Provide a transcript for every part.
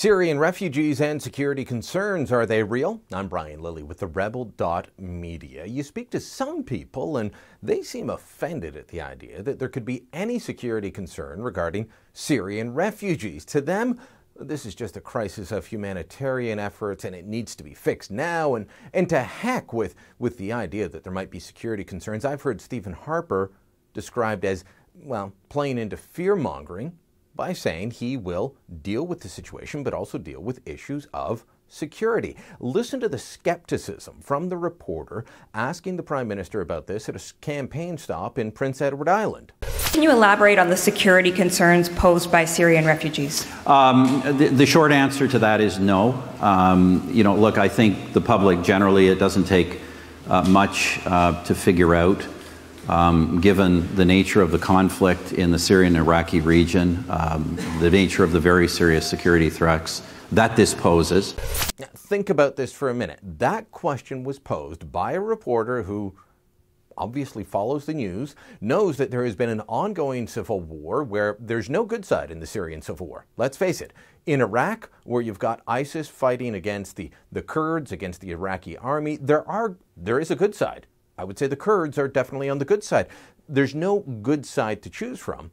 Syrian refugees and security concerns, are they real? I'm Brian Lilley with TheRebel.media. You speak to some people and they seem offended at the idea that there could be any security concern regarding Syrian refugees. To them, this is just a crisis of humanitarian efforts and it needs to be fixed now. And to heck with the idea that there might be security concerns. I've heard Stephen Harper described as, well, playing into fear-mongering by saying he will deal with the situation, but also deal with issues of security. Listen to the skepticism from the reporter asking the Prime Minister about this at a campaign stop in Prince Edward Island. Can you elaborate on the security concerns posed by Syrian refugees? The short answer to that is no. Look, I think the public generally, it doesn't take much to figure out. Given the nature of the conflict in the Syrian-Iraqi region, the nature of the very serious security threats that this poses. Think about this for a minute. That question was posed by a reporter who obviously follows the news, knows that there has been an ongoing civil war where there's no good side in the Syrian civil war. Let's face it. In Iraq, where you've got ISIS fighting against the Kurds, against the Iraqi army, there is a good side. I would say the Kurds are definitely on the good side. There's no good side to choose from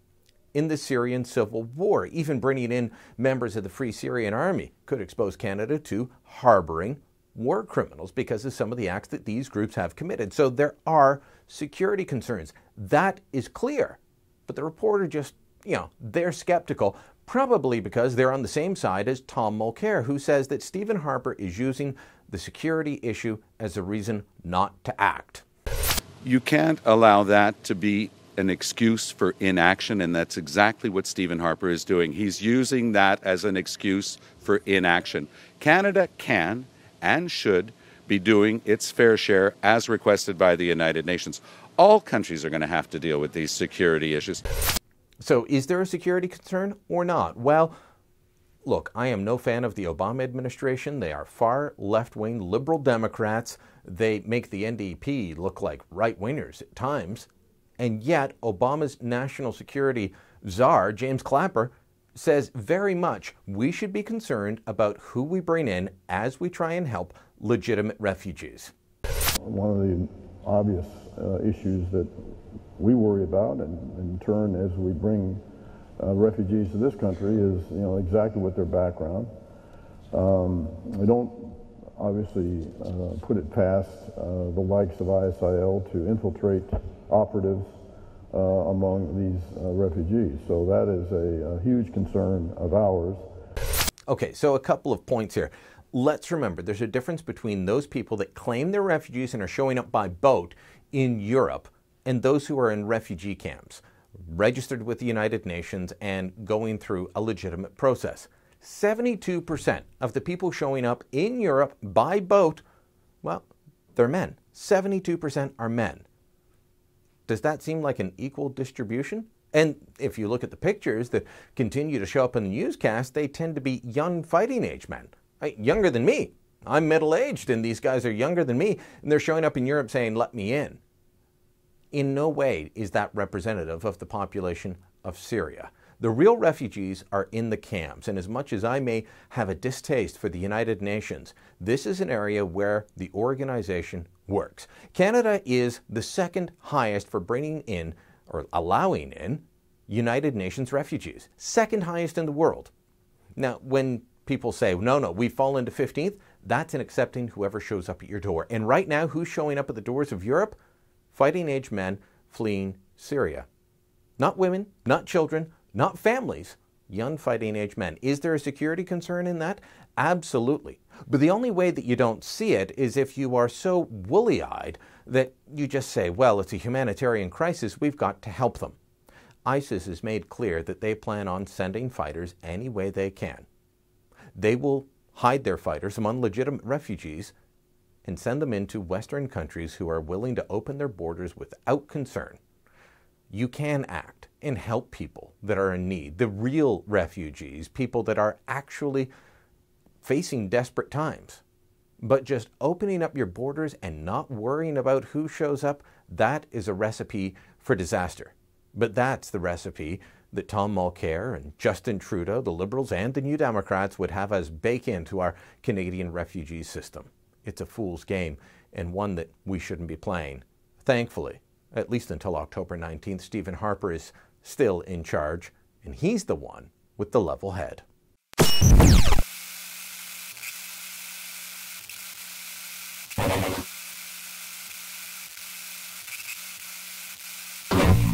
in the Syrian civil war. Even bringing in members of the Free Syrian Army could expose Canada to harboring war criminals because of some of the acts that these groups have committed. So there are security concerns. That is clear. But the reporter just, they're skeptical, probably because they're on the same side as Tom Mulcair, who says that Stephen Harper is using the security issue as a reason not to act. You can't allow that to be an excuse for inaction, and that's exactly what Stephen Harper is doing. He's using that as an excuse for inaction. Canada can and should be doing its fair share as requested by the United Nations. All countries are going to have to deal with these security issues. So is there a security concern or not? Well, look, I am no fan of the Obama administration. They are far left-wing liberal Democrats. They make the NDP look like right-wingers at times. And yet, Obama's national security czar, James Clapper, says very much we should be concerned about who we bring in as we try and help legitimate refugees. One of the obvious issues that we worry about, and in turn, as we bring refugees to this country, is exactly what their background. We don't obviously put it past the likes of ISIL to infiltrate operatives among these refugees. So that is a huge concern of ours. Okay, so a couple of points here. Let's remember there's a difference between those people that claim they're refugees and are showing up by boat in Europe and those who are in refugee camps, registered with the United Nations and going through a legitimate process. 72% of the people showing up in Europe by boat, well, they're men. 72% are men. Does that seem like an equal distribution? And if you look at the pictures that continue to show up in the newscast, they tend to be young fighting age men. Younger than me. I'm middle-aged and these guys are younger than me, and they're showing up in Europe saying, let me in. In no way is that representative of the population of Syria. The real refugees are in the camps, and as much as I may have a distaste for the United Nations, this is an area where the organization works. Canada is the second highest for bringing in or allowing in United Nations refugees. Second highest in the world. Now, when people say, no, we fall into 15th, that's in accepting whoever shows up at your door. And right now, who's showing up at the doors of Europe? Fighting age men fleeing Syria. Not women, not children, not families, young fighting age men. Is there a security concern in that? Absolutely. But the only way that you don't see it is if you are so woolly-eyed that you just say, well, it's a humanitarian crisis, we've got to help them. ISIS has made clear that they plan on sending fighters any way they can. They will hide their fighters among legitimate refugees and send them into Western countries who are willing to open their borders without concern. You can act and help people that are in need, the real refugees, people that are actually facing desperate times. But just opening up your borders and not worrying about who shows up, that is a recipe for disaster. But that's the recipe that Tom Mulcair and Justin Trudeau, the Liberals and the New Democrats, would have us bake into our Canadian refugee system. It's a fool's game, and one that we shouldn't be playing. Thankfully, at least until October 19th, Stephen Harper is still in charge, and he's the one with the level head.